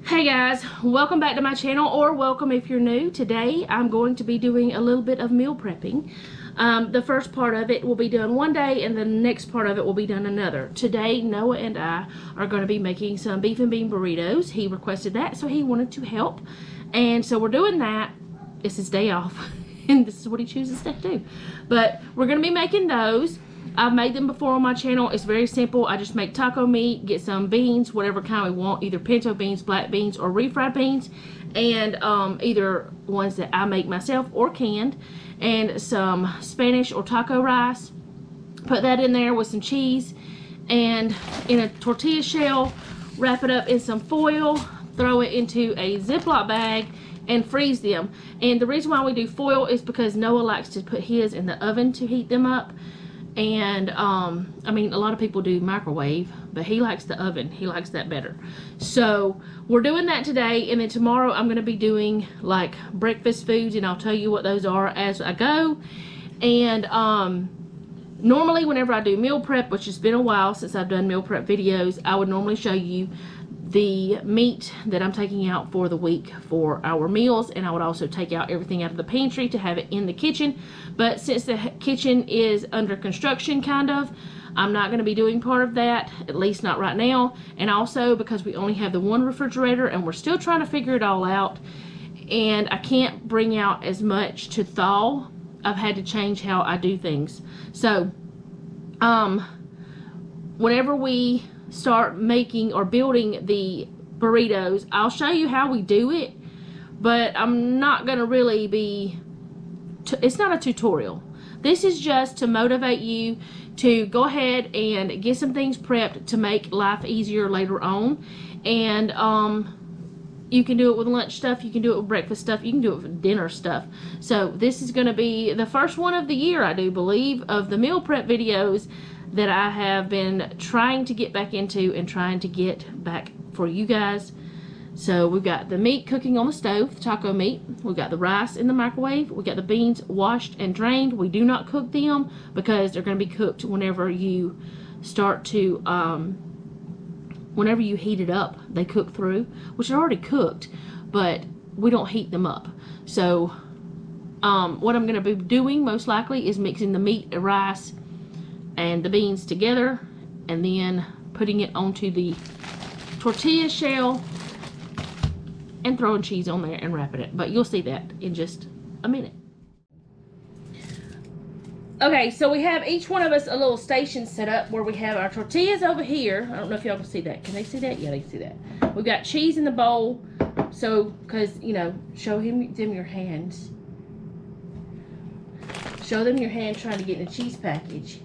Hey guys, welcome back to my channel, or welcome if you're new. Today I'm going to be doing a little bit of meal prepping. The first part of it will be done one day and the next part of it will be done another. Today Noah and I are going to be making some beef and bean burritos. He requested that, so he wanted to help, and so we're doing that. It's his day off and this is what he chooses to do, but we're going to be making those. I've made them before on my channel. It's very simple. I just make taco meat, get some beans, whatever kind we want, either pinto beans, black beans, or refried beans, and either ones that I make myself or canned, and some Spanish or taco rice. Put that in there with some cheese, and in a tortilla shell, wrap it up in some foil, throw it into a Ziploc bag, and freeze them. And the reason why we do foil is because Noah likes to put his in the oven to heat them up. And I mean, a lot of people do microwave, but he likes the oven. He likes that better. So we're doing that today, and then tomorrow I'm going to be doing like breakfast foods, and I'll tell you what those are as I go. And normally whenever I do meal prep, which has been a while since I've done meal prep videos, I would normally show you the meat that I'm taking out for the week for our meals, and I would also take out everything out of the pantry to have it in the kitchen. But since the kitchen is under construction, kind of, I'm not going to be doing part of that, at least not right now. And also because we only have the one refrigerator and we're still trying to figure it all out, and I can't bring out as much to thaw, I've had to change how I do things. So whenever we start making or building the burritos, I'll show you how we do it, but I'm not gonna really be it's not a tutorial. This is just to motivate you to go ahead and get some things prepped to make life easier later on. And you can do it with lunch stuff, you can do it with breakfast stuff, you can do it with dinner stuff. So this is going to be the first one of the year, I do believe, of the meal prep videos that I have been trying to get back into and trying to get back for you guys. So we've got the meat cooking on the stove, the taco meat. We've got the rice in the microwave. We got the beans washed and drained. We do not cook them because they're going to be cooked whenever you start to, whenever you heat it up, they cook through, which are already cooked, but we don't heat them up. So what I'm going to be doing most likely is mixing the meat, the rice, and the beans together, and then putting it onto the tortilla shell and throwing cheese on there and wrapping it. But you'll see that in just a minute. Okay, so we have each one of us a little station set up where we have our tortillas over here. I don't know if y'all can see that. Can they see that? Yeah, they can see that. We've got cheese in the bowl. So, because, you know, show them your hands. Show them your hand trying to get in a cheese package.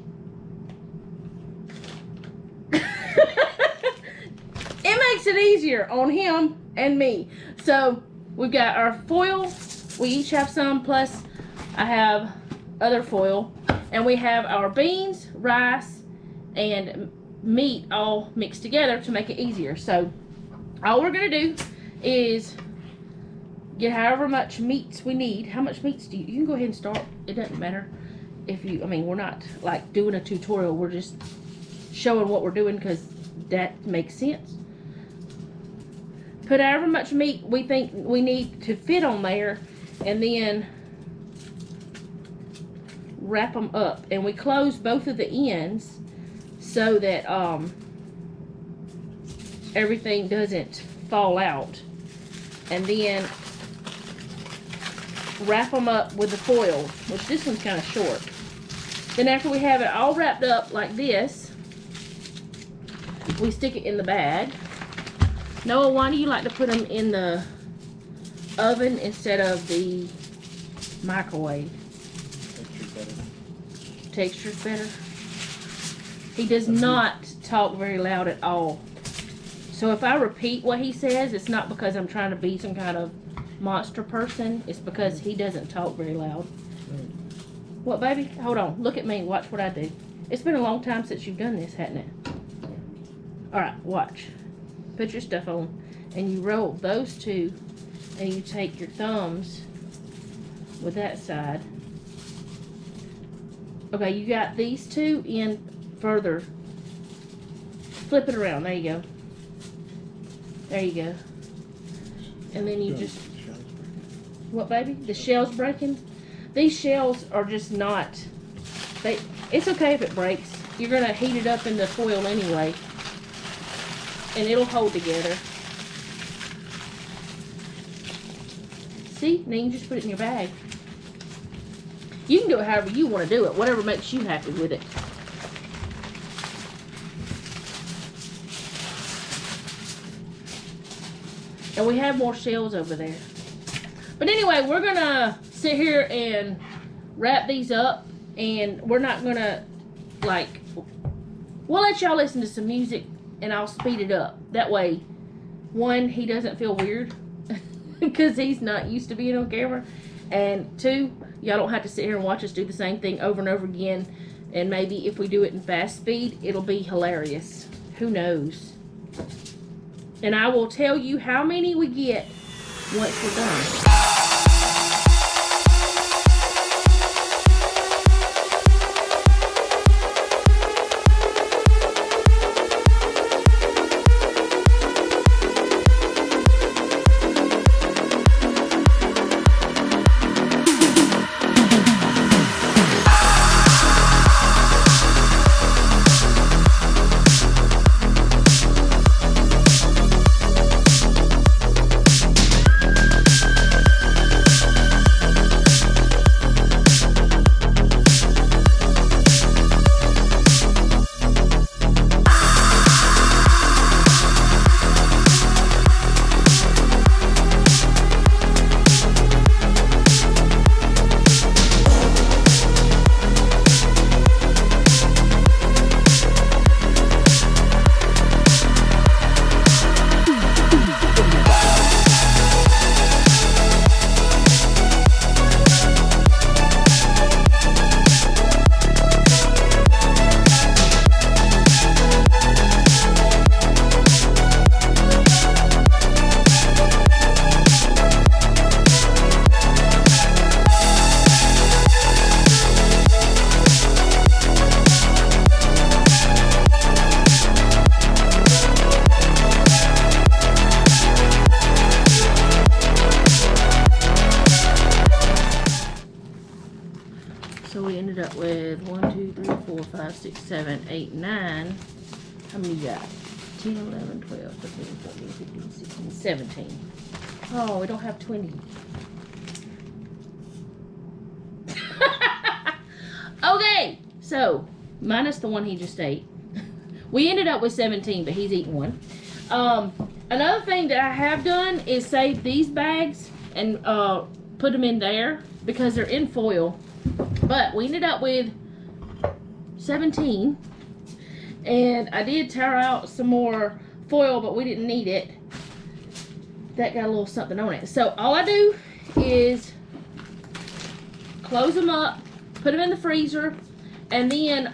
It makes it easier on him and me. So we've got our foil. We each have some, plus I have other foil, and we have our beans, rice, and meat all mixed together to make it easier. So all we're gonna do is get however much meats we need. How much meats do you can go ahead and start. It doesn't matter if you, I mean, we're not like doing a tutorial, we're just showing what we're doing because that makes sense. Put however much meat we think we need to fit on there, and then wrap them up. And we close both of the ends so that everything doesn't fall out. And then wrap them up with the foil, which this one's kind of short. Then after we have it all wrapped up like this, we stick it in the bag. Noah, why do you like to put them in the oven instead of the microwave? Texture's better. He does not talk very loud at all. So if I repeat what he says, it's not because I'm trying to be some kind of monster person. It's because he doesn't talk very loud. What, baby? Hold on. Look at me. Watch what I do. It's been a long time since you've done this, hasn't it? Alright, watch. Put your stuff on, and you roll those two, and you take your thumbs with that side. Okay, you got these two in further. Flip it around. There you go. There you go. And then you just... What, baby? The shell's breaking? These shells are just not... It's okay if it breaks. You're going to heat it up in the foil anyway. And it'll hold together. See? Now you can just put it in your bag. You can do it however you want to do it. Whatever makes you happy with it. And we have more shells over there. But anyway, we're going to sit here and wrap these up. And we're not going to, like, we'll let y'all listen to some music and I'll speed it up. That way, one, he doesn't feel weird because he's not used to being on camera. And two, y'all don't have to sit here and watch us do the same thing over and over again. And maybe if we do it in fast speed, it'll be hilarious. Who knows? And I will tell you how many we get once we're done. So we ended up with 1, 2, 3, 4, 5, 6, 7, 8, 9. How many you got? 10, 11, 12, 13, 14, 15, 16, 17. Oh, we don't have 20. Okay, so minus the one he just ate. We ended up with 17, but he's eaten one. Another thing that I have done is save these bags and put them in there because they're in foil. But we ended up with 17. And I did tear out some more foil, but we didn't need it. That got a little something on it. So all I do is close them up, put them in the freezer, and then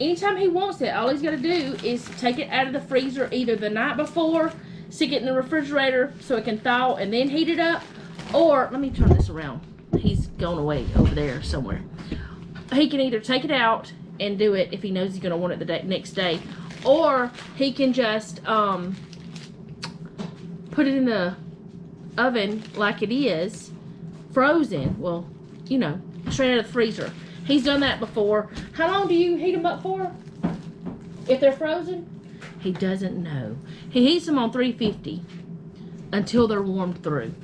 anytime he wants it, all he's got to do is take it out of the freezer either the night before, stick it in the refrigerator so it can thaw and then heat it up, or let me turn this around. He's gone away over there somewhere. He can either take it out and do it if he knows he's going to want it the next day, or he can just put it in the oven like it is, frozen. Well, you know, straight out of the freezer. He's done that before. How long do you heat them up for if they're frozen? He doesn't know. He heats them on 350 until they're warmed through.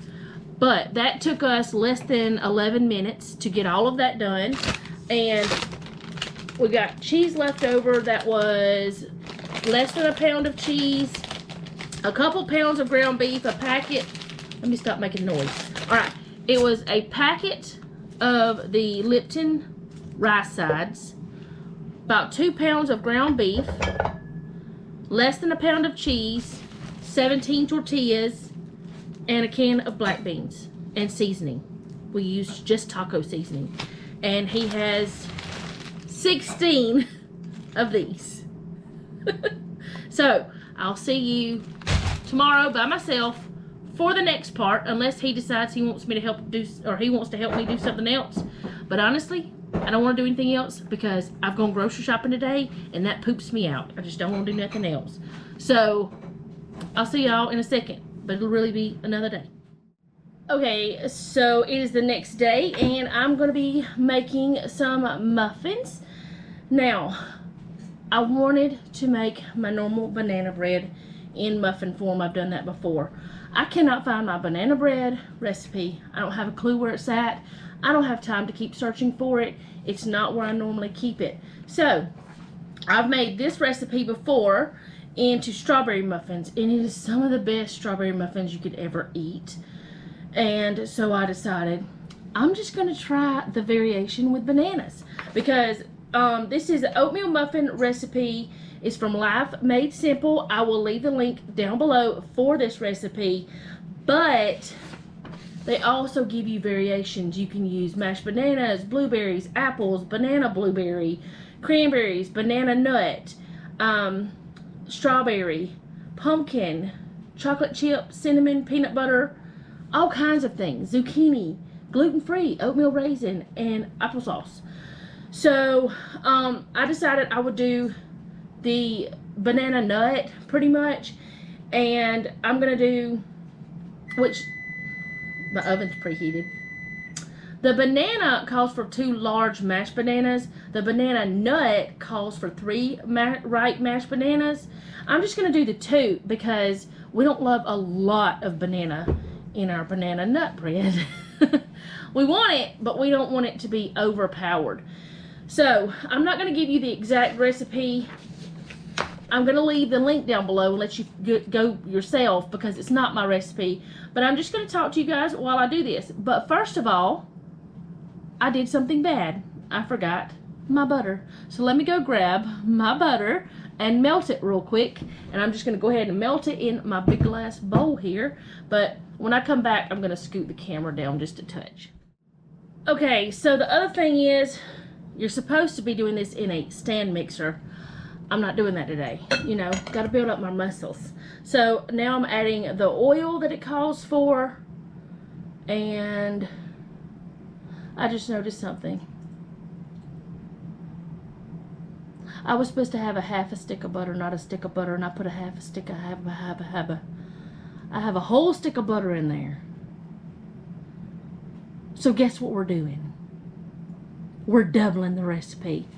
But that took us less than 11 minutes to get all of that done. And we got cheese left over that was less than a pound of cheese, a couple pounds of ground beef, a packet. Let me stop making noise. All right, it was a packet of the Lipton rice sides, about 2 pounds of ground beef, less than a pound of cheese, 17 tortillas, and a can of black beans and seasoning. We used just taco seasoning. And he has 16 of these. So, I'll see you tomorrow by myself for the next part, unless he decides he wants me to help do, or he wants to help me do something else. But honestly, I don't want to do anything else because I've gone grocery shopping today and that poops me out. I just don't want to do nothing else. So, I'll see y'all in a second. but it'll really be another day. Okay, so it is the next day, and I'm going to be making some muffins. Now, I wanted to make my normal banana bread in muffin form. I've done that before. I cannot find my banana bread recipe. I don't have a clue where it's at. I don't have time to keep searching for it. It's not where I normally keep it. So, I've made this recipe before into strawberry muffins, and it is some of the best strawberry muffins you could ever eat. And so I decided I'm just going to try the variation with bananas, because this is an oatmeal muffin recipe. It's from Life Made Simple. I will leave the link down below for this recipe, but they also give you variations. You can use mashed bananas, blueberries, apples, banana blueberry, cranberries, banana nut, strawberry, pumpkin, chocolate chip, cinnamon, peanut butter, all kinds of things, zucchini, gluten-free, oatmeal raisin, and applesauce. So I decided I would do the banana nut pretty much, and I'm gonna do, which my oven's preheated. The banana calls for 2 large mashed bananas. The banana nut calls for 3 ripe mashed bananas. I'm just gonna do the 2 because we don't love a lot of banana in our banana nut bread. We want it, but we don't want it to be overpowered. So I'm not going to give you the exact recipe. I'm going to leave the link down below and let you go yourself because it's not my recipe. But I'm just going to talk to you guys while I do this. But first of all, I did something bad. I forgot my butter. So let me go grab my butter and melt it real quick. And I'm just going to go ahead and melt it in my big glass bowl here. But when I come back, I'm going to scoot the camera down just a touch. Okay, so the other thing is, you're supposed to be doing this in a stand mixer. I'm not doing that today. You know, got to build up my muscles. So now I'm adding the oil that it calls for. And I just noticed something. I was supposed to have a half a stick of butter, not a stick of butter, and I put a half a stick. I have a whole stick of butter in there. So guess what we're doing? We're doubling the recipe.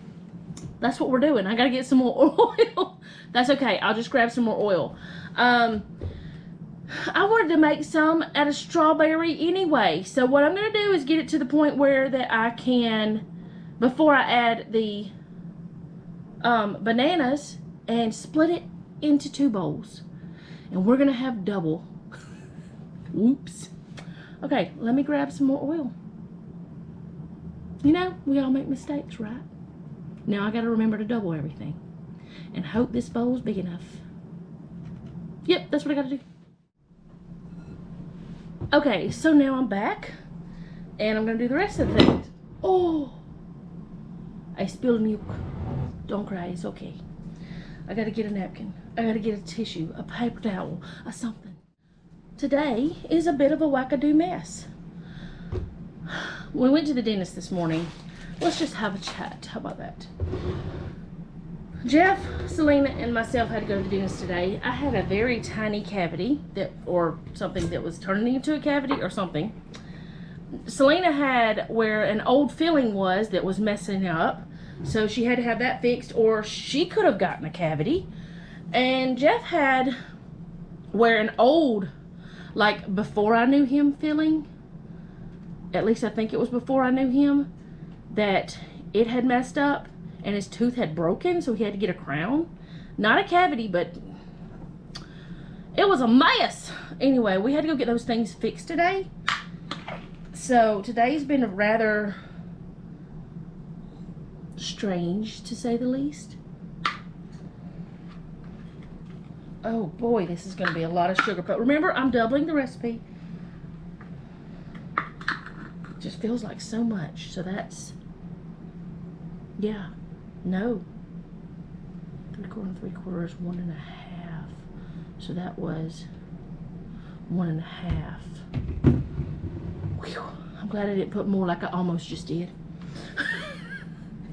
That's what we're doing. I gotta get some more oil. That's okay. I'll just grab some more oil. I wanted to make some out of strawberry anyway. So what I'm gonna do is get it to the point where that I can, before I add the bananas, and split it into 2 bowls. And we're gonna have double. Whoops. Okay, let me grab some more oil. You know, we all make mistakes, right? Now I gotta remember to double everything. And hope this bowl's big enough. Yep, that's what I gotta do. Okay, so now I'm back. And I'm gonna do the rest of the things. Oh! I spilled milk. Don't cry, it's okay. I gotta get a napkin. I gotta get a tissue, a paper towel, or something. Today is a bit of a wackadoo mess. We went to the dentist this morning. Let's just have a chat. How about that? Jeff, Selena, and myself had to go to the dentist today. I had a very tiny cavity, or something that was turning into a cavity or something. Selena had where an old filling was that was messing up. So she had to have that fixed, or she could have gotten a cavity. And Jeff had where an old, like before I knew him filling, at least I think it was before I knew him, that it had messed up and his tooth had broken, so he had to get a crown. Not a cavity, but it was a mess. Anyway, we had to go get those things fixed today. So today's been rather strange, to say the least. Oh boy, this is going to be a lot of sugar. But remember, I'm doubling the recipe. It just feels like so much. So that's, yeah, no. 3/4 and 3/4 is 1 1/2. So that was 1 1/2. Whew. I'm glad I didn't put more like I almost just did.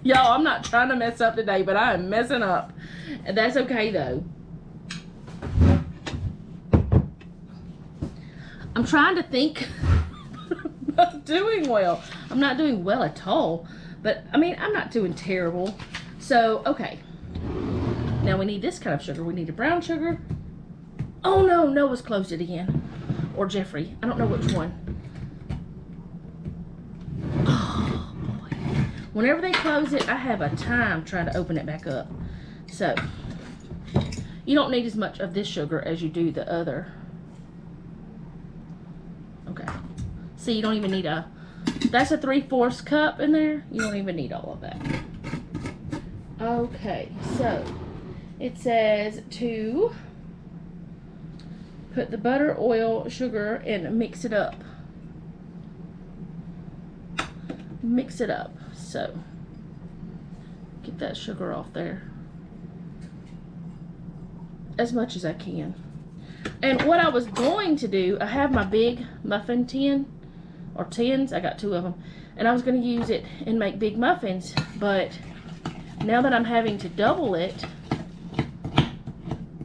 Y'all, I'm not trying to mess up today, but I am messing up. And that's okay, though. I'm trying to think. I'm not doing well. I'm not doing well at all. But, I mean, I'm not doing terrible. So, okay. Now we need this kind of sugar. We need a brown sugar. Oh, no. Noah's closed it again. Or Jeffrey. I don't know which one. Oh, boy. Whenever they close it, I have a time trying to open it back up. So, you don't need as much of this sugar as you do the other. Okay. See, you don't even need a... That's a 3/4 cup in there. You don't even need all of that. Okay, so it says to put the butter, oil, sugar, and mix it up. Mix it up. So get that sugar off there as much as I can. And what I was going to do, I have my big muffin tin, or tins, I got 2 of them, and I was going to use it and make big muffins, but now that I'm having to double it,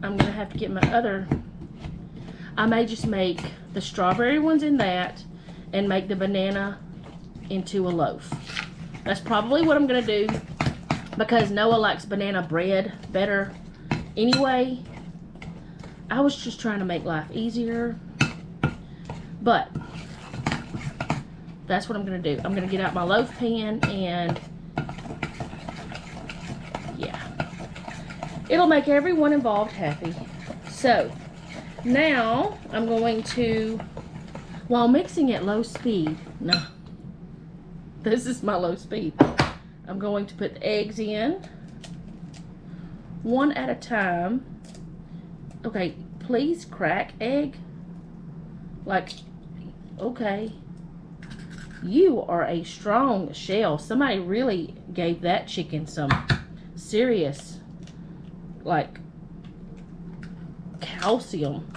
I'm going to have to get my other. I may just make the strawberry ones in that and make the banana into a loaf. That's probably what I'm going to do, because Noah likes banana bread better anyway. I was just trying to make life easier, but that's what I'm going to do. I'm going to get out my loaf pan and, yeah, it'll make everyone involved happy. So now I'm going to, while mixing at low speed, no, this is my low speed, I'm going to put the eggs in one at a time. Okay, please crack egg. Like, okay. You are a strong shell. Somebody really gave that chicken some serious, like, calcium.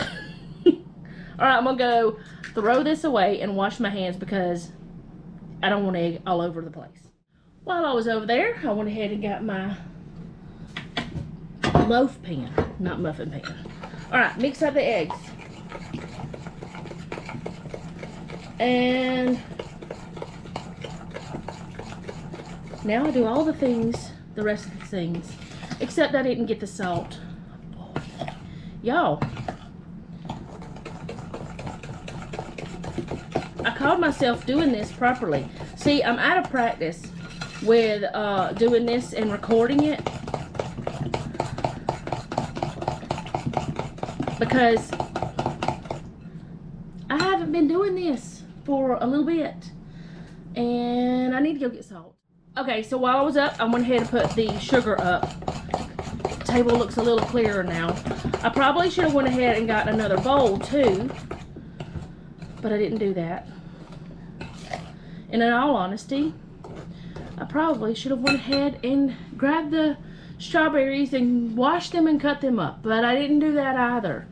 Alright, I'm going to go throw this away and wash my hands because I don't want egg all over the place. While I was over there, I went ahead and got my loaf pan, not muffin pan. Alright, mix up the eggs. And now I do all the things, the rest of the things, except I didn't get the salt. Y'all, I called myself doing this properly. See, I'm out of practice with doing this and recording it, because I haven't been doing this for a little bit, and I need to go get salt. Okay, so while I was up, I went ahead and put the sugar up. The table looks a little clearer now. I probably should have went ahead and got another bowl too, but I didn't do that. And in all honesty, I probably should have went ahead and grabbed the strawberries and washed them and cut them up, but I didn't do that either.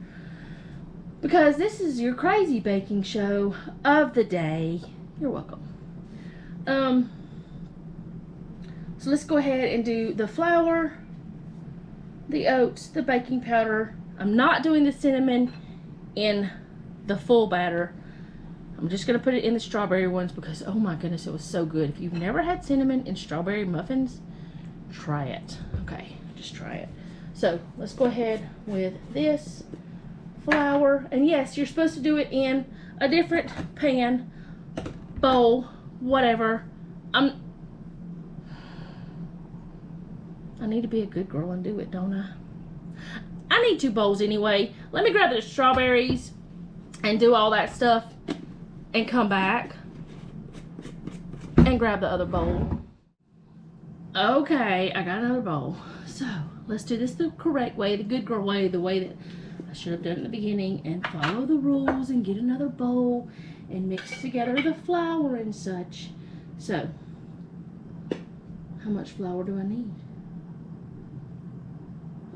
Because this is your crazy baking show of the day. You're welcome. So let's go ahead and do the flour, the oats, the baking powder. I'm not doing the cinnamon in the full batter. I'm just going to put it in the strawberry ones because, oh my goodness, it was so good. If you've never had cinnamon in strawberry muffins, try it. Okay, just try it. So let's go ahead with this. Flour, and yes, you're supposed to do it in a different pan, bowl, whatever. I need to be a good girl and do it, don't I? I need 2 bowls anyway. Let me grab the strawberries and do all that stuff and come back and grab the other bowl. Okay, I got another bowl. So let's do this the correct way, the good girl way, the way that I should have done in the beginning, and follow the rules and get another bowl and mix together the flour and such. So, how much flour do I need?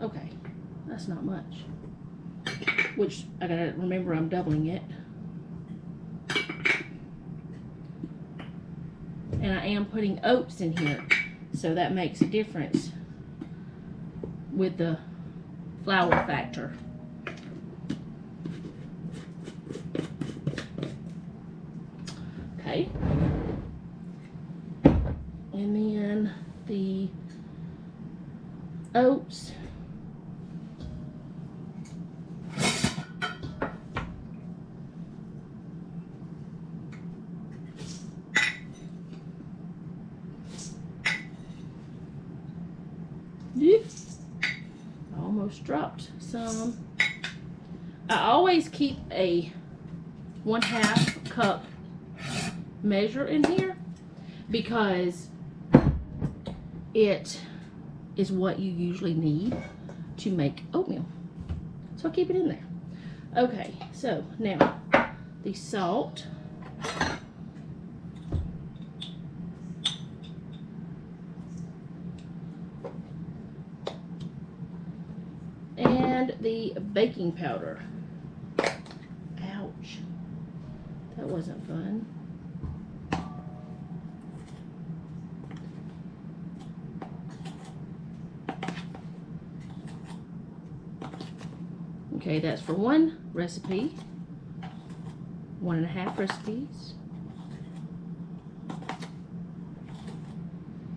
Okay, that's not much. Which, I gotta remember I'm doubling it. And I am putting oats in here, so that makes a difference with the flour factor. And then the oats. Almost dropped some. I always keep a 1/2 cup measure in here because it is what you usually need to make oatmeal. So I'll keep it in there. Okay, so now the salt. And the baking powder. Ouch. That wasn't fun. Okay, that's for 1 recipe. 1.5 recipes.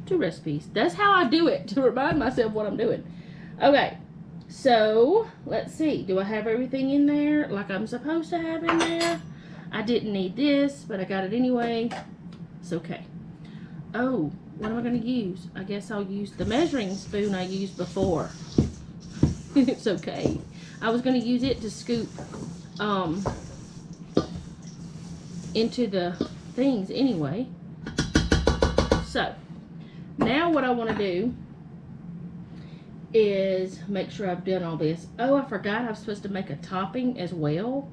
2 recipes. That's how I do it, to remind myself what I'm doing. Okay. So, let's see. Do I have everything in there like I'm supposed to have in there? I didn't need this, but I got it anyway. It's okay. Oh, what am I going to use? I guess I'll use the measuring spoon I used before. It's okay. I was going to use it to scoop into the things anyway. So, now what I want to do is make sure I've done all this. Oh, I forgot I'm supposed to make a topping as well.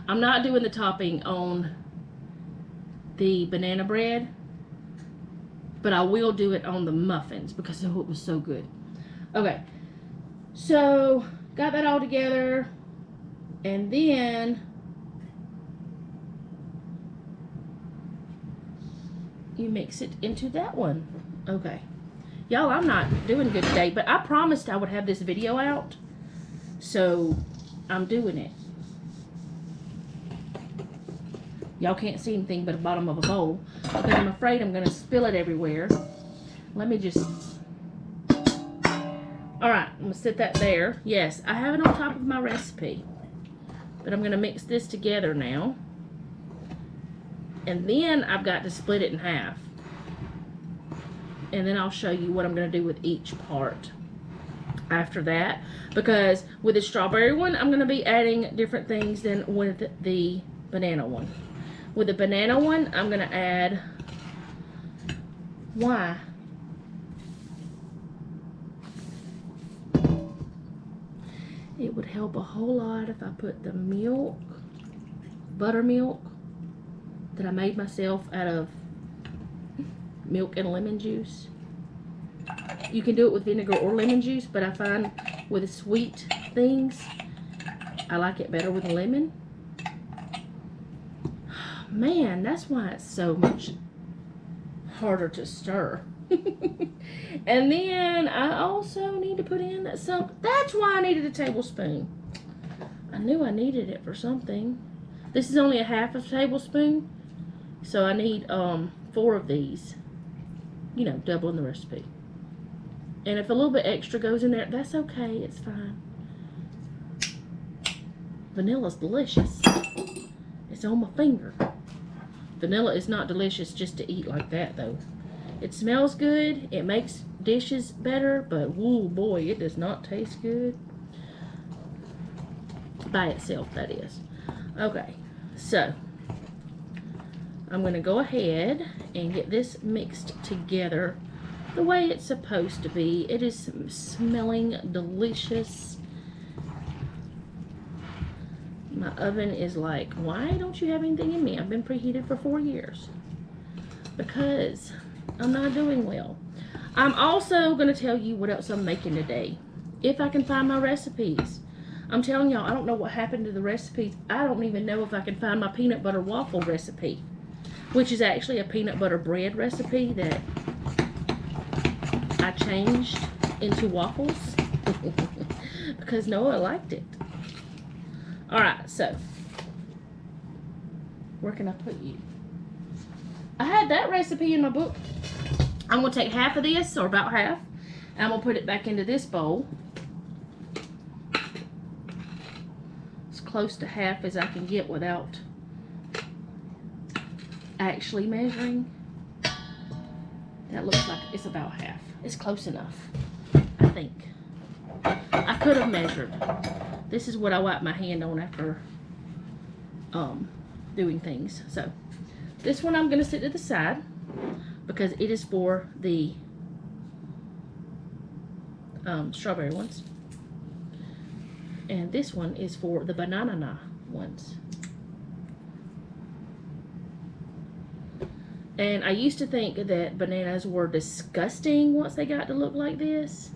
I'm not doing the topping on the banana bread, but I will do it on the muffins because oh, it was so good. Okay, so got that all together, and then you mix it into that one. Okay. Y'all, I'm not doing good today, but I promised I would have this video out, so I'm doing it. Y'all can't see anything but the bottom of a bowl, because I'm afraid I'm going to spill it everywhere. Let me just... Alright, I'm going to set that there. Yes, I have it on top of my recipe, but I'm going to mix this together now. And then I've got to split it in half. And then I'll show you what I'm going to do with each part after that. Because with the strawberry one, I'm going to be adding different things than with the banana one. With the banana one, I'm going to add... Why? It would help a whole lot if I put the milk, buttermilk, that I made myself out of milk and lemon juice. You can do it with vinegar or lemon juice, but I find with sweet things, I like it better with lemon. Man, that's why it's so much harder to stir. And then I also need to put in some, that's why I needed a tablespoon. I knew I needed it for something. This is only a 1/2 tablespoon, so I need 4 of these. You know, doubling the recipe. And if a little bit extra goes in there, that's okay, it's fine. Vanilla's delicious. It's on my finger. Vanilla is not delicious just to eat like that, though. It smells good, it makes dishes better, but woo boy, it does not taste good. By itself, that is. Okay, so I'm going to go ahead and get this mixed together the way it's supposed to be. It is smelling delicious. My oven is like, why don't you have anything in me? I've been preheated for 4 years. Because I'm not doing well. I'm also going to tell you what else I'm making today. If I can find my recipes. I'm telling y'all, I don't know what happened to the recipes. I don't even know if I can find my peanut butter waffle recipe. Which is actually a peanut butter bread recipe that I changed into waffles. Because Noah liked it. Alright, so. Where can I put you? I had that recipe in my book. I'm going to take half of this, or about half, and I'm going to put it back into this bowl. As close to half as I can get without actually measuring. That looks like it's about half. It's close enough, I think. I could have measured. This is what I wipe my hand on after doing things. So this one I'm going to set to the side because it is for the strawberry ones. And this one is for the banana ones. And I used to think that bananas were disgusting once they got to look like this.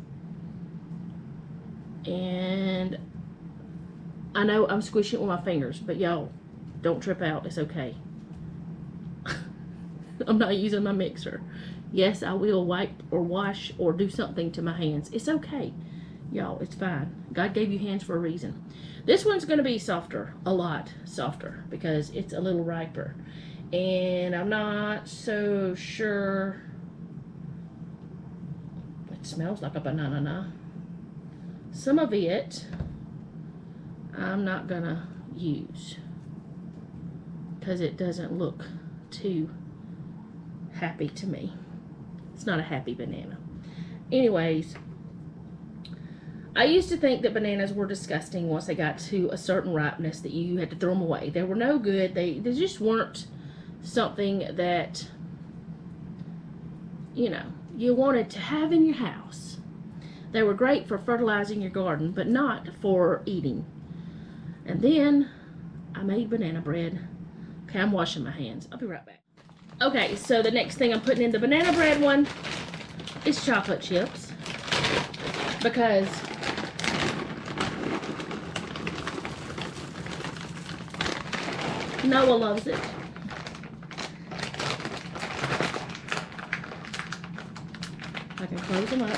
And I know I'm squishing it with my fingers, but y'all, don't trip out. It's okay. I'm not using my mixer. Yes, I will wipe or wash or do something to my hands. It's okay. Y'all, it's fine. God gave you hands for a reason. This one's going to be softer, a lot softer, because it's a little riper. And I'm not so sure. It smells like a banana. Some of it I'm not gonna use because it doesn't look too happy to me. It's not a happy banana. Anyways, I used to think that bananas were disgusting once they got to a certain ripeness that you had to throw them away. They were no good. They just weren't something that, you know, you wanted to have in your house. They were great for fertilizing your garden, but not for eating. And then I made banana bread. Okay, I'm washing my hands. I'll be right back. Okay, so the next thing I'm putting in the banana bread one is chocolate chips, because Noah loves it. I can close them up.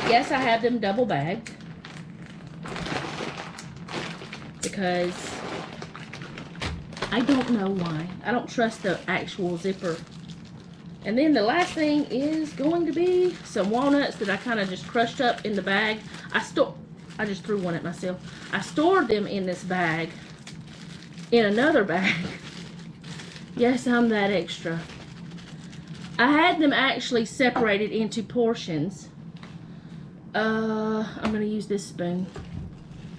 Yes, I have them double bagged because I don't know why. I don't trust the actual zipper. And then the last thing is going to be some walnuts that I kind of just crushed up in the bag. I just threw one at myself. I stored them in this bag, in another bag. Yes, I'm that extra. I had them actually separated into portions. I'm going to use this spoon,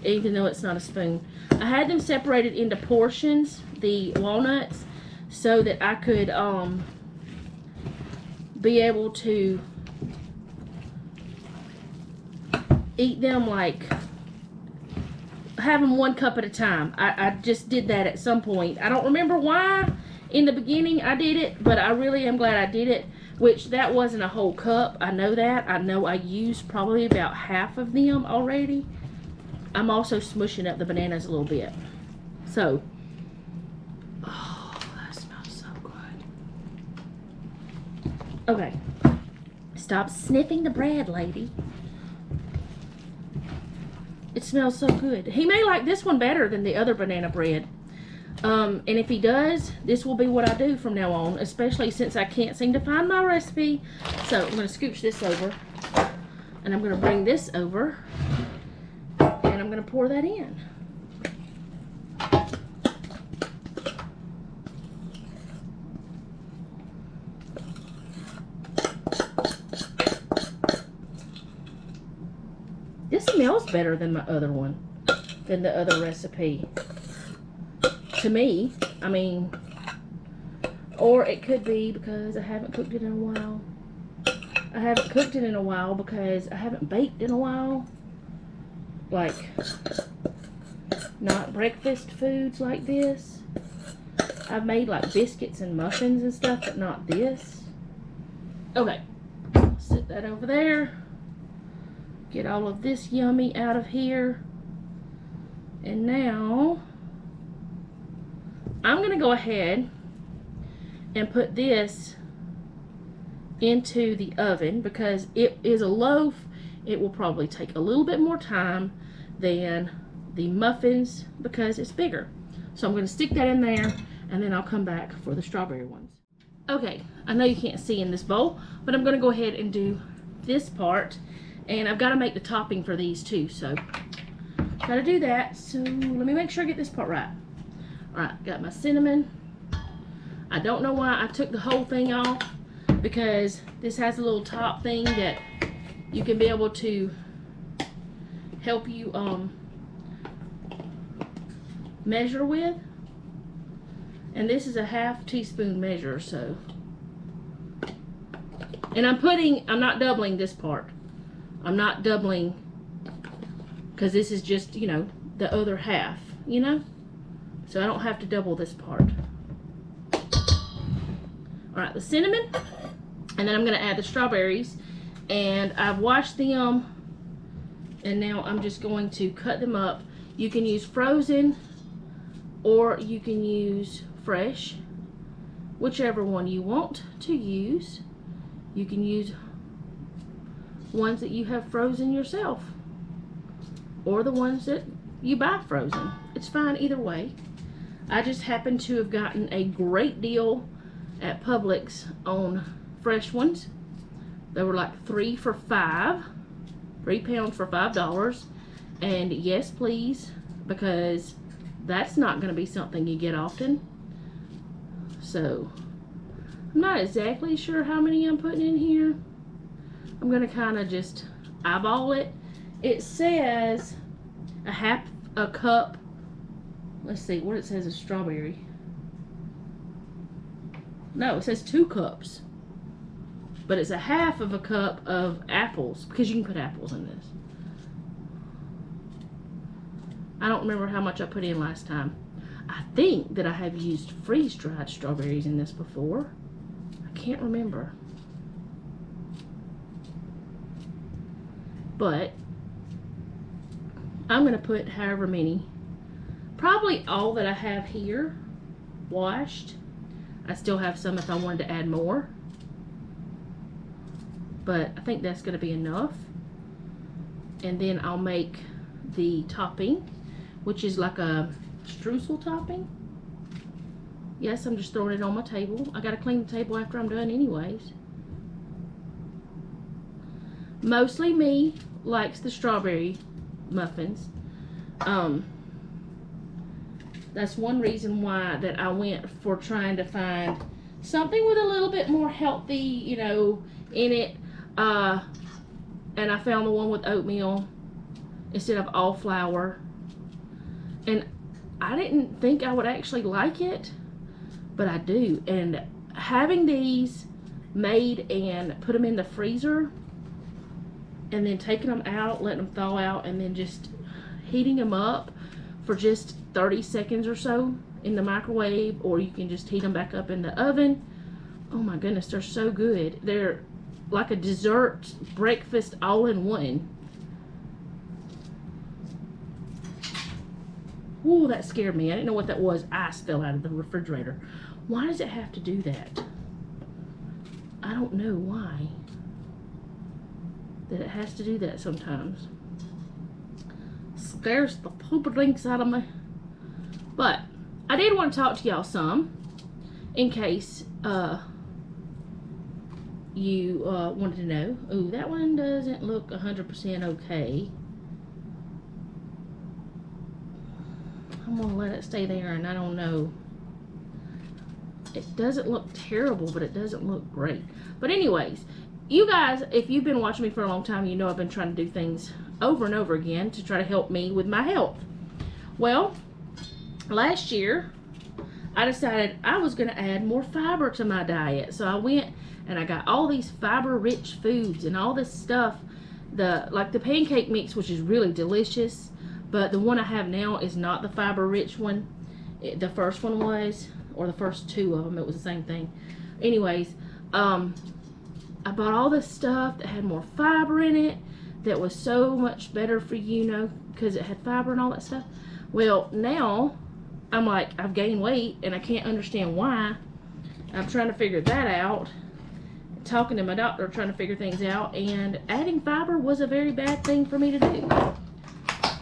even though it's not a spoon. I had them separated into portions, the walnuts, so that I could be able to eat them, like have them 1 cup at a time. I just did that at some point. I don't remember why in the beginning I did it, but I really am glad I did it, which that wasn't a whole cup. I know that. I know I used probably about half of them already. I'm also smushing up the bananas a little bit. So, oh, that smells so good. Okay. Stop sniffing the bread, lady. It smells so good. He may like this one better than the other banana bread. And if he does, this will be what I do from now on, especially since I can't seem to find my recipe. So I'm going to scooch this over, and I'm going to bring this over, and I'm going to pour that in. This smells better than my other one, than the other recipe. To me, I mean, or it could be because I haven't cooked it in a while. I haven't cooked it in a while because I haven't baked in a while. Like, not breakfast foods like this. I've made like biscuits and muffins and stuff, but not this. Okay, sit that over there. Get all of this yummy out of here. And now I'm going to go ahead and put this into the oven because it is a loaf. It will probably take a little bit more time than the muffins because it's bigger. So I'm going to stick that in there, and then I'll come back for the strawberry ones. Okay, I know you can't see in this bowl, but I'm going to go ahead and do this part. And I've got to make the topping for these too, so got to do that. So let me make sure I get this part right. Alright, got my cinnamon. I don't know why I took the whole thing off, because this has a little top thing that you can be able to help you measure with. And this is a ½ teaspoon measure, so. And I'm not doubling this part. I'm not doubling, because this is just, you know, the other half, you know? So I don't have to double this part. Alright, the cinnamon. And then I'm going to add the strawberries. And I've washed them. And now I'm just going to cut them up. You can use frozen, or you can use fresh, whichever one you want to use. You can use ones that you have frozen yourself, or the ones that you buy frozen. It's fine either way. I just happen to have gotten a great deal at Publix on fresh ones. They were like 3 for $5, 3 pounds for $5. And yes, please, because that's not going to be something you get often. So I'm not exactly sure how many I'm putting in here. I'm going to kind of just eyeball it. It says a cup. Let's see what it says is strawberry. No, it says 2 cups. But it's a ½ of a cup of apples, because you can put apples in this. I don't remember how much I put in last time. I think that I have used freeze-dried strawberries in this before. I can't remember. But I'm going to put however many. Probably all that I have here washed. I still have some if I wanted to add more. But I think that's going to be enough. And then I'll make the topping, which is like a streusel topping. Yes, I'm just throwing it on my table. I gotta clean the table after I'm done anyways. Mostly me likes the strawberry muffins. That's one reason why that I went for trying to find something with a little bit more healthy, you know, in it. And I found the one with oatmeal instead of all flour. And I didn't think I would actually like it, but I do. And having these made and put them in the freezer, and then taking them out, letting them thaw out, and then just heating them up for just 30 seconds or so in the microwave, or you can just heat them back up in the oven. Oh my goodness, they're so good. They're like a dessert breakfast all in one. Ooh, that scared me. I didn't know what that was. Ice fell out of the refrigerator. Why does it have to do that? I don't know why. That it has to do that sometimes. Scares the poop-a-dinks out of me. But I did want to talk to y'all some, in case you wanted to know. Ooh, that one doesn't look 100% okay. I'm gonna let it stay there, and I don't know. It doesn't look terrible, but it doesn't look great. But anyways, you guys, if you've been watching me for a long time, you know I've been trying to do things over and over again to try to help me with my health. Well, last year, I decided I was gonna add more fiber to my diet. So I went and I got all these fiber-rich foods and all this stuff. Like the pancake mix, which is really delicious. But the one I have now is not the fiber-rich one. The first one was, or the first 2 of them, it was the same thing. Anyways, I bought all this stuff that had more fiber in it, that was so much better for you, know, because it had fiber and all that stuff. Well, now, I'm like, I've gained weight, and I can't understand why. I'm trying to figure that out. Talking to my doctor, trying to figure things out, and adding fiber was a very bad thing for me to do.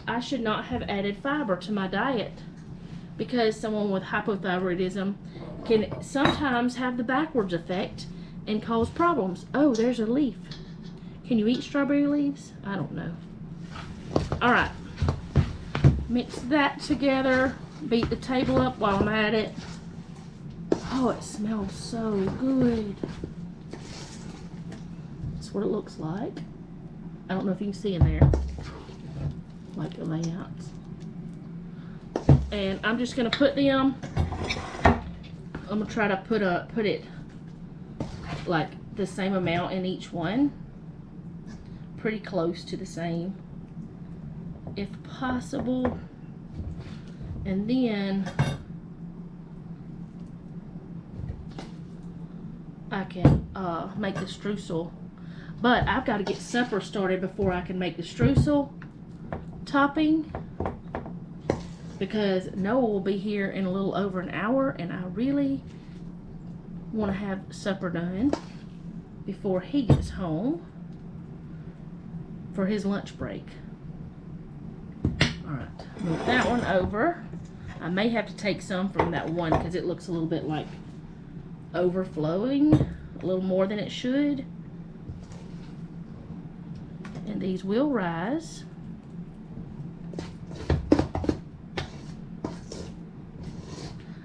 I should not have added fiber to my diet, because someone with hypothyroidism can sometimes have the backwards effect and cause problems. Oh, there's a leaf. Can you eat strawberry leaves? I don't know. All right, mix that together. Beat the table up while I'm at it. Oh, it smells so good. That's what it looks like. I don't know if you can see in there, like the layouts. And I'm just gonna put them. I'm gonna try to put it like the same amount in each one, pretty close to the same, if possible. And then I can make the streusel. But I've got to get supper started before I can make the streusel topping, because Noah will be here in a little over an hour, and I really want to have supper done before he gets home for his lunch break. All right, move that one over. I may have to take some from that one because it looks a little bit like overflowing, a little more than it should. And these will rise.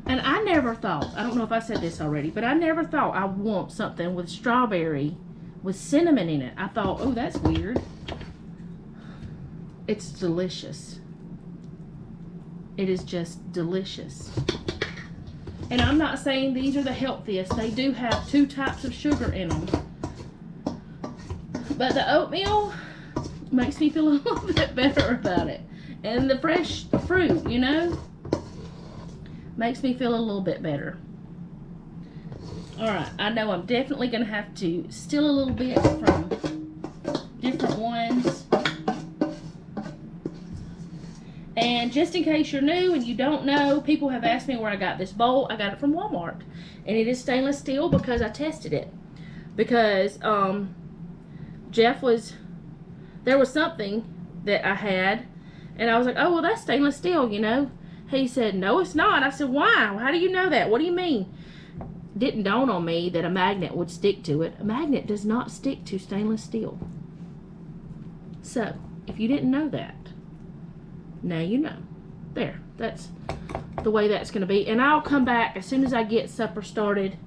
And I never thought, I don't know if I said this already, but I never thought I want something with strawberry with cinnamon in it. I thought, oh, that's weird. It's delicious. It is just delicious. And I'm not saying these are the healthiest. They do have 2 types of sugar in them. But the oatmeal makes me feel a little bit better about it. And the fresh fruit, you know, makes me feel a little bit better. Alright, I know I'm definitely going to have to steal a little bit from different ones. And just in case you're new and you don't know, people have asked me where I got this bowl. I got it from Walmart. And it is stainless steel because I tested it. Because there was something that I had, and I was like, oh, well, that's stainless steel, you know. He said, no, it's not. I said, why? How do you know that? What do you mean? Didn't dawn on me that a magnet would stick to it. A magnet does not stick to stainless steel. So, if you didn't know that, now you know. There, that's the way that's going to be. And I'll come back as soon as I get supper started,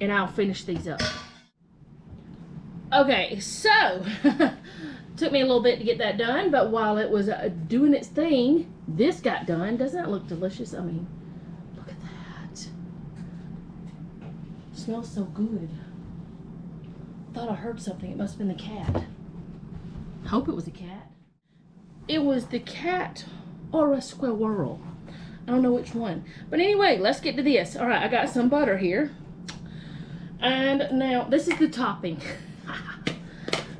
and I'll finish these up. Okay, so took me a little bit to get that done, but while it was doing its thing, this got done. Doesn't that look delicious? I mean, look at that. It smells so good. Thought I heard something. It must have been the cat. Hope it was a cat. It was the cat or a squirrel. I don't know which one. But anyway, let's get to this. All right, I got some butter here. And now, this is the topping.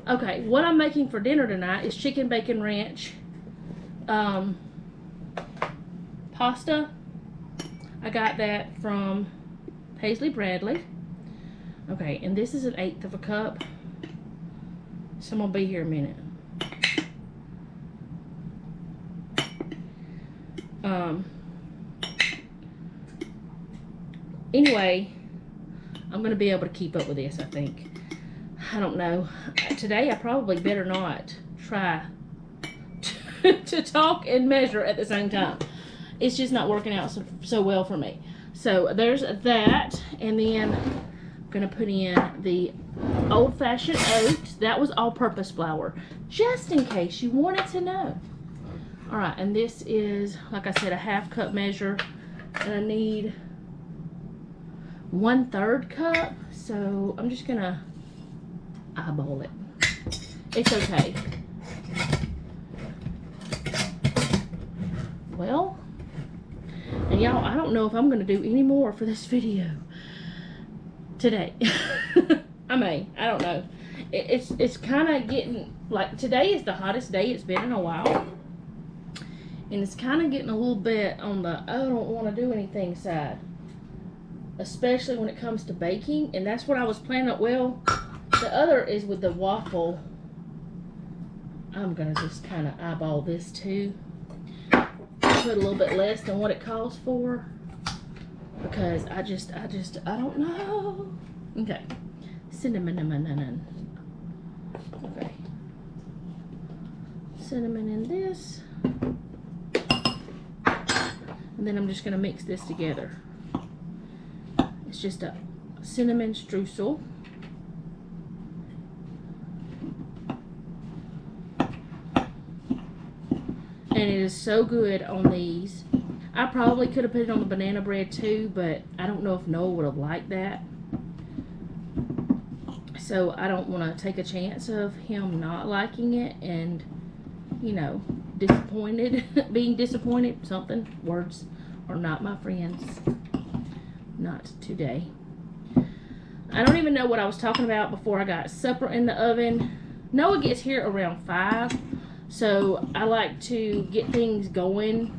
Okay, what I'm making for dinner tonight is chicken bacon ranch pasta. I got that from Paisley Bradley. Okay, and this is 1/8 of a cup. So I'm gonna be here a minute. Anyway, I'm gonna be able to keep up with this, I think. I don't know. Today I probably better not try to talk and measure at the same time. It's just not working out so well for me. So there's that, and then I'm gonna put in the old-fashioned oats. That was all-purpose flour, just in case you wanted to know. All right, and this is, like I said, a 1/2 cup measure, and I need 1/3 cup. So I'm just gonna eyeball it. It's okay. Well, and y'all, I don't know if I'm gonna do any more for this video today. I may, I don't know. It's kind of getting, like, today is the hottest day it's been in a while. And it's kind of getting a little bit on the, I don't want to do anything side. Especially when it comes to baking. And that's what I was planning on. Well, the other is with the waffle. I'm going to just kind of eyeball this too. Put a little bit less than what it calls for. because I don't know. Okay, cinnamon. Okay, cinnamon in this, and then I'm just gonna mix this together. It's just a cinnamon streusel. And it is so good on these. I probably could have put it on the banana bread too, but I don't know if Noah would have liked that. So I don't want to take a chance of him not liking it and, you know, being disappointed. Something. Words are not my friends. Not today. I don't even know what I was talking about before I got supper in the oven. Noah gets here around 5. So I like to get things going.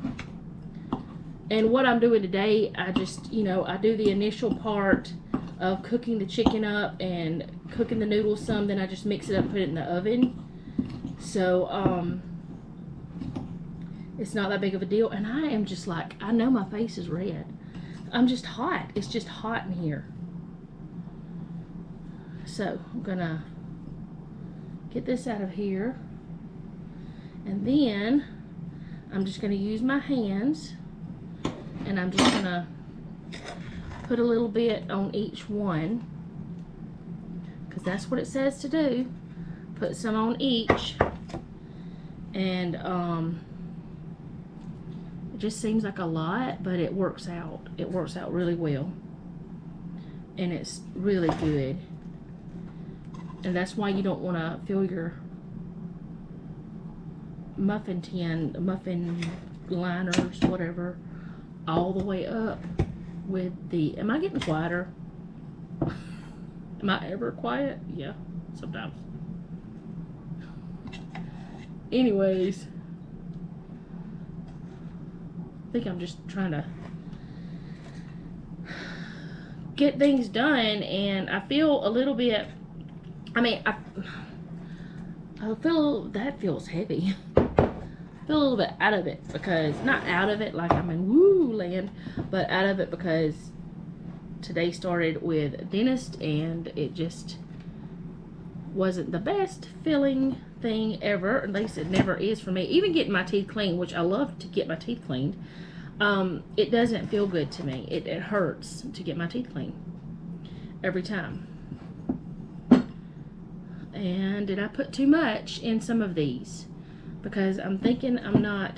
And what I'm doing today, I just, you know, I do the initial part of cooking the chicken up and cooking the noodles some. Then I just mix it up and put it in the oven. So, it's not that big of a deal. And I am just like, I know my face is red. I'm just hot. It's just hot in here. So I'm gonna get this out of here. And then I'm just going to use my hands, and I'm just going to put a little bit on each one, because that's what it says to do. Put some on each, and it just seems like a lot, but it works out. It works out really well, and it's really good. And that's why you don't want to fill your muffin liners, whatever, all the way up with the, am I getting quieter? Am I ever quiet? Yeah, sometimes. Anyways, I think I'm just trying to get things done, and I feel a little bit, I mean, I feel that feels heavy. I feel a little bit out of it, because not out of it like I'm in woo land, but out of it because today started with a dentist, and it just wasn't the best feeling thing ever. At least it never is for me. Even getting my teeth cleaned, which I love to get my teeth cleaned, it doesn't feel good to me. It hurts to get my teeth cleaned every time. And did I put too much in some of these? Because I'm thinking I'm not.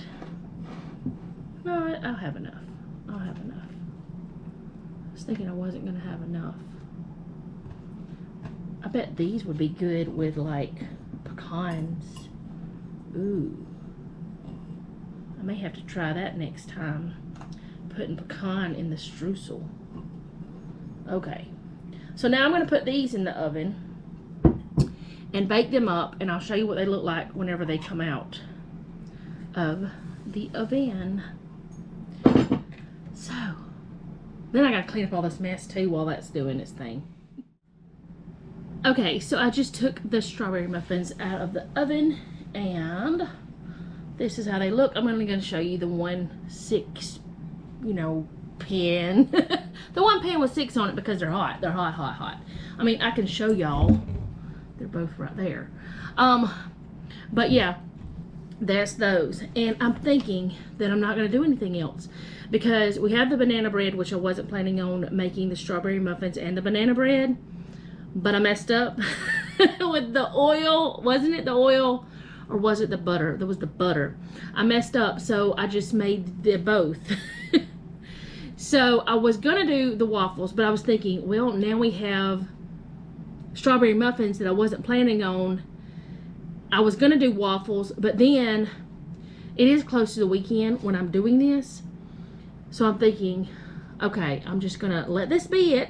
No, I'll have enough. I'll have enough. I was thinking I wasn't going to have enough. I bet these would be good with like pecans. Ooh. I may have to try that next time. Putting pecan in the streusel. Okay. So now I'm going to put these in the oven and bake them up, and I'll show you what they look like whenever they come out of the oven. So, then I gotta clean up all this mess too while that's doing its thing. Okay, so I just took the strawberry muffins out of the oven, and this is how they look. I'm only gonna show you the 1/6, you know, pan. The one pan with 6 on it because they're hot. They're hot, hot, hot. I mean, I can show y'all. They're both right there. But yeah, that's those. And I'm thinking that I'm not going to do anything else, because we have the banana bread, which I wasn't planning on making the strawberry muffins and the banana bread, but I messed up with the oil. Wasn't it the oil, or was it the butter? There was the butter. I messed up, so I just made the both. So I was going to do the waffles, but I was thinking, well, now we have strawberry muffins that I wasn't planning on. I was gonna do waffles, but then it is close to the weekend when I'm doing this, so I'm thinking, okay, I'm just gonna let this be it.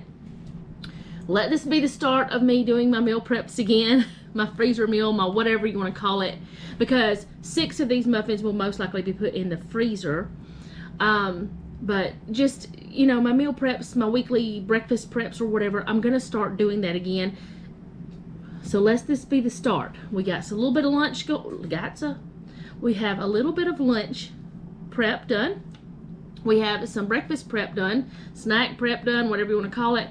Let this be the start of me doing my meal preps again, my freezer meal, my whatever you want to call it, because 6 of these muffins will most likely be put in the freezer. But just, you know, my meal preps, my weekly breakfast preps or whatever, I'm gonna start doing that again. So let's this be the start. We got a little bit of lunch we have a little bit of lunch prep done. We have some breakfast prep done, snack prep done, whatever you want to call it.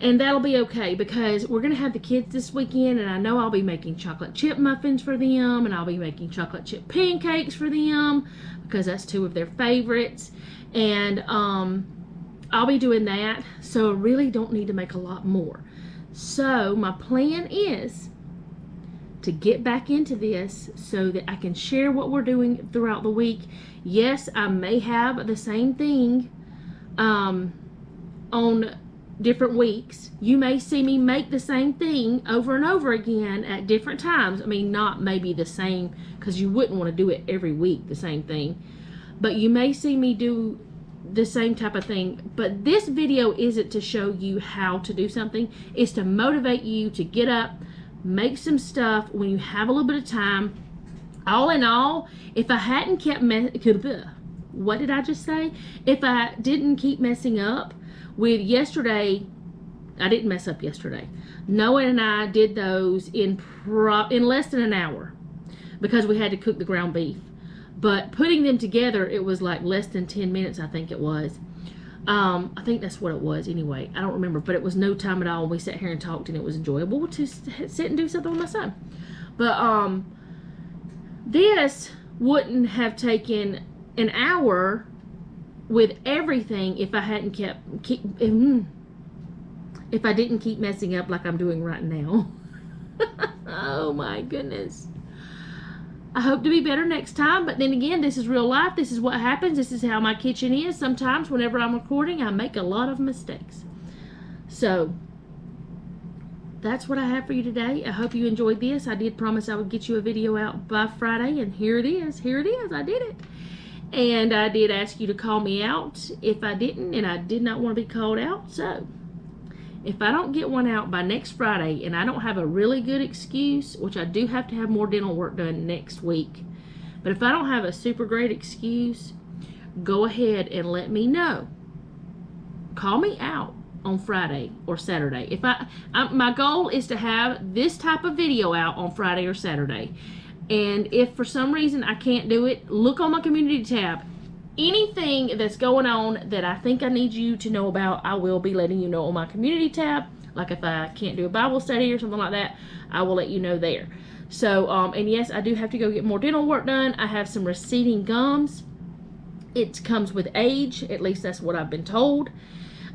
And that'll be okay because we're going to have the kids this weekend, and I know I'll be making chocolate chip muffins for them, and I'll be making chocolate chip pancakes for them because that's 2 of their favorites. And I'll be doing that, so I really don't need to make a lot more. So my plan is to get back into this so that I can share what we're doing throughout the week. Yes, I may have the same thing on different weeks. You may see me make the same thing over and over again at different times. I mean, not maybe the same, because you wouldn't want to do it every week, the same thing. But you may see me do the same type of thing. But this video isn't to show you how to do something. It's to motivate you to get up, make some stuff when you have a little bit of time. All in all, if I hadn't kept what did I just say? If I didn't keep messing up with yesterday, I didn't mess up yesterday. Noah and I did those in less than an hour because we had to cook the ground beef. But putting them together, it was like less than 10 minutes, I think it was. I think that's what it was anyway. I don't remember, but it was no time at all. We sat here and talked, and it was enjoyable to sit and do something with my son. But this wouldn't have taken an hour with everything if I hadn't if I didn't keep messing up like I'm doing right now. Oh my goodness. I hope to be better next time, but then again, this is real life. This is what happens. This is how my kitchen is. Sometimes whenever I'm recording, I make a lot of mistakes. So that's what I have for you today. I hope you enjoyed this. I did promise I would get you a video out by Friday, and here it is. Here it is. I did it. And I did ask you to call me out if I didn't, and I did not want to be called out. So if I don't get one out by next Friday, and I don't have a really good excuse, which I do have to have more dental work done next week, but if I don't have a super great excuse, go ahead and let me know. Call me out on Friday or Saturday. If my goal is to have this type of video out on Friday or Saturday. And if for some reason I can't do it, look on my community tab. Anything that's going on that I think I need you to know about, I will be letting you know on my community tab. Like if I can't do a Bible study or something like that, I will let you know there. So, and yes, I do have to go get more dental work done. I have some receding gums. It comes with age. At least that's what I've been told.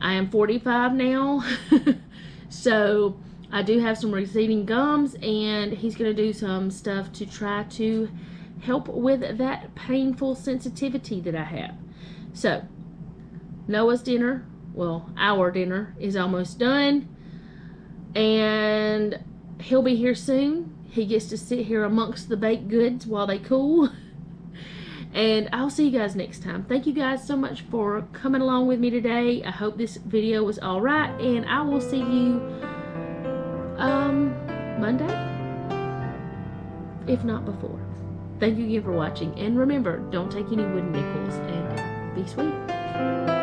I am 45 now. So I do have some receding gums, and he's going to do some stuff to try to help with that painful sensitivity that I have. So Noah's dinner, well, our dinner is almost done, and he'll be here soon. He gets to sit here amongst the baked goods while they cool. And I'll see you guys next time. Thank you guys so much for coming along with me today. I hope this video was all right, and I will see you Monday, if not before. Thank you again for watching, and remember, don't take any wooden nickels, and be sweet.